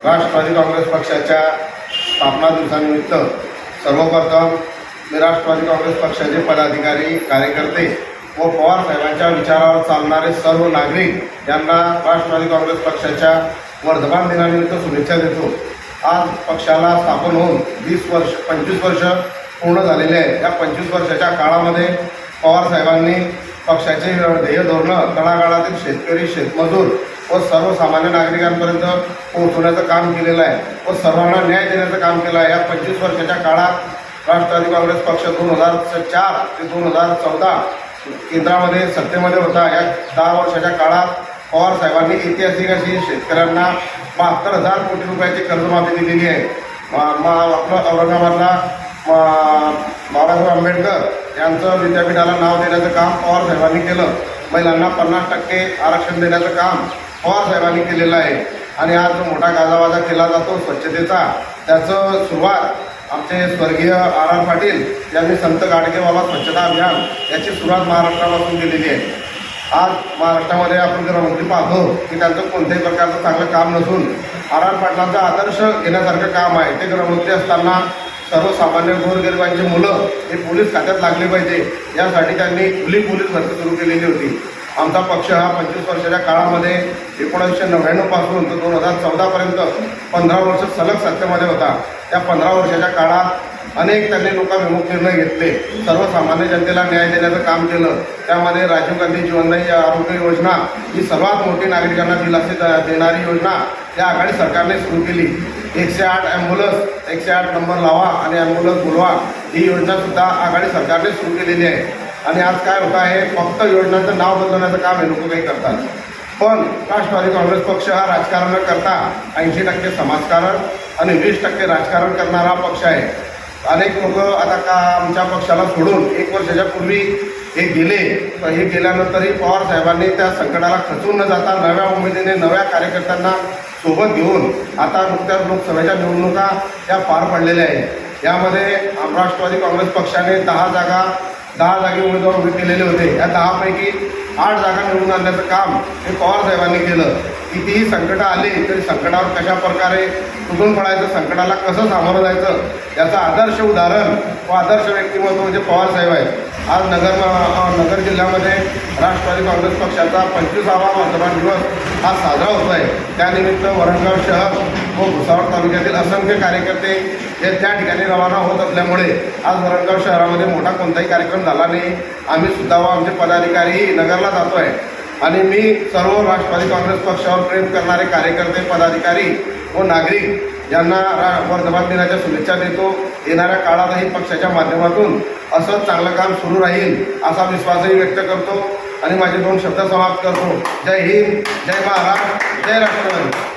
राष्ट्रवादी काँग्रेस पक्षाच्या स्थापना दिवसानिमित्त सर्वप्रथम मी राष्ट्रवादी काँग्रेस पक्षाचे पदाधिकारी, कार्यकर्ते व पवार साहेबांच्या विचारावर चालणारे सर्व नागरिक यांना राष्ट्रवादी काँग्रेस पक्षाच्या वर्धमान दिनानिमित्त शुभेच्छा देतो। आज पक्षाला स्थापन होऊन 25 वर्ष पूर्ण झालेले आहेत। या 25 वर्षाच्या काळामध्ये पवार साहेबांनी पक्षाचे ध्येय धोरणं तळागाळातील शेतकरी, शेतमजूर व सर्वसामान्य नागरिकांपर्यंत पोहोचवण्याचं काम केलेलं आहे व सर्वांना न्याय देण्याचं काम केलं आहे। या 25 वर्षाच्या काळात राष्ट्रवादी काँग्रेस पक्ष 2004 ते 2014 केंद्रामध्ये सत्तेमध्ये होता। या 10 वर्षाच्या काळात पवार साहेबांनी ऐतिहासिक अशी शेतकऱ्यांना 72,000 कोटी रुपयाची कर्जमाफी दिलेली आहे। आपलं औरंगाबादला बाबासाहेब आंबेडकर यांचं विद्यापीठाला नाव देण्याचं काम पवार साहेबांनी केलं। महिलांना 50% आरक्षण देण्याचं काम पवार साहेबांनी केलेलं आहे। आणि आज जो मोठा गाजावाजा केला जातो स्वच्छतेचा, त्याचं सुरुवात आमचे स्वर्गीय आर पाटील यांनी संत गाडगेबाबा स्वच्छता अभियान याची सुरुवात महाराष्ट्रापासून केलेली आहे। आज महाराष्ट्रामध्ये आपण गृहमंत्री पाहतो की त्यांचं कोणत्याही प्रकारचं चांगलं काम नसून आर पाटलांचा आदर्श घेण्यासारखं काम आहे। ते गृहमंत्री असताना सर्वसामान्य गोरगरिबांची मुलं हे पोलीस खात्यात लागले पाहिजे यासाठी त्यांनी खुली पोलीस भरती सुरू केलेली होती। आमचा पक्ष हा 25 वर्षाच्या काळामध्ये 1999 पासून तर 2014पर्यंत 15 वर्ष सलग सत्तेमध्ये होता। त्या 15 वर्षाच्या काळात अनेक त्यांनी लोकाभिमुख निर्णय घेतले, सर्वसामान्य जनतेला न्याय देण्याचं काम केलं। त्यामध्ये राजीव गांधी जीवनदायी आरोग्य योजना ही सर्वात मोठी नागरिकांना दिलासे देणारी योजना या आघाडी सरकारने सुरू केली। 108 ॲम्ब्युलन्स, 108 नंबर लावा आणि ॲम्ब्युलन्स बोलवा ही योजनासुद्धा आघाडी सरकारने सुरू केलेली आहे। आणि आज काय होतं आहे, फक्त योजनांचं नाव बदलण्याचं काम हे लोक काही करतात। पण राष्ट्रवादी काँग्रेस पक्ष हा राजकारण न करता 80% समाजकारण आणि 20% राजकारण करणारा पक्ष आहे। अनेक लोक आता का आमच्या पक्षाला सोडून 1 वर्षाच्या पूर्वी हे गेले, तर हे गेल्यानंतरही पवार साहेबांनी त्या संकटाला खचून न जाता नव्या उमेदीने नव्या कार्यकर्त्यांना सोबत घेऊन आता नुकत्याच लोकसभेच्या निवडणुका या पार पडलेल्या आहेत। यामध्ये राष्ट्रवादी काँग्रेस पक्षाने 10 जागी उमेदवार उभे केलेले होते। या 10 पैकी 8 जागा निवडून आणण्याचं काम हे पवार साहेबांनी केलं। कितीही संकटं आली तरी संकटावर कशा प्रकारे तुटून पडायचं, संकटाला कसं सामोरं जायचं याचं आदर्श उदाहरण व आदर्श व्यक्तिमत्व म्हणजे पवार साहेब आहेत। आज नगर जिल्ह्यामध्ये राष्ट्रवादी काँग्रेस पक्षाचा 25वा वर्धमान दिवस हा साजरा होतो आहे। त्यानिमित्त वरणगाव शहर व भुसावळ तालुक्यातील असंख्य कार्यकर्ते हे त्या ठिकाणी रवाना होत असल्यामुळे आज वरणगाव शहरामध्ये मोठा कोणताही कार्यक्रम झाला नाही। आम्ही सुद्धा व आमचे पदाधिकारीही नगरला जातो आहे आणि मी सर्व राष्ट्रवादी काँग्रेस पक्षावर प्रेम करणारे कार्यकर्ते, पदाधिकारी व नागरिक यांना वर्धमान दिनाच्या शुभेच्छा देतो। येणाऱ्या काळातही पक्षाच्या माध्यमातून असंच चांगलं काम सुरू राहील असा विश्वासही व्यक्त करतो आणि माझे 2 शब्द समाप्त करतो। जय हिंद, जय महाराष्ट्र, जय राष्ट्रवादी।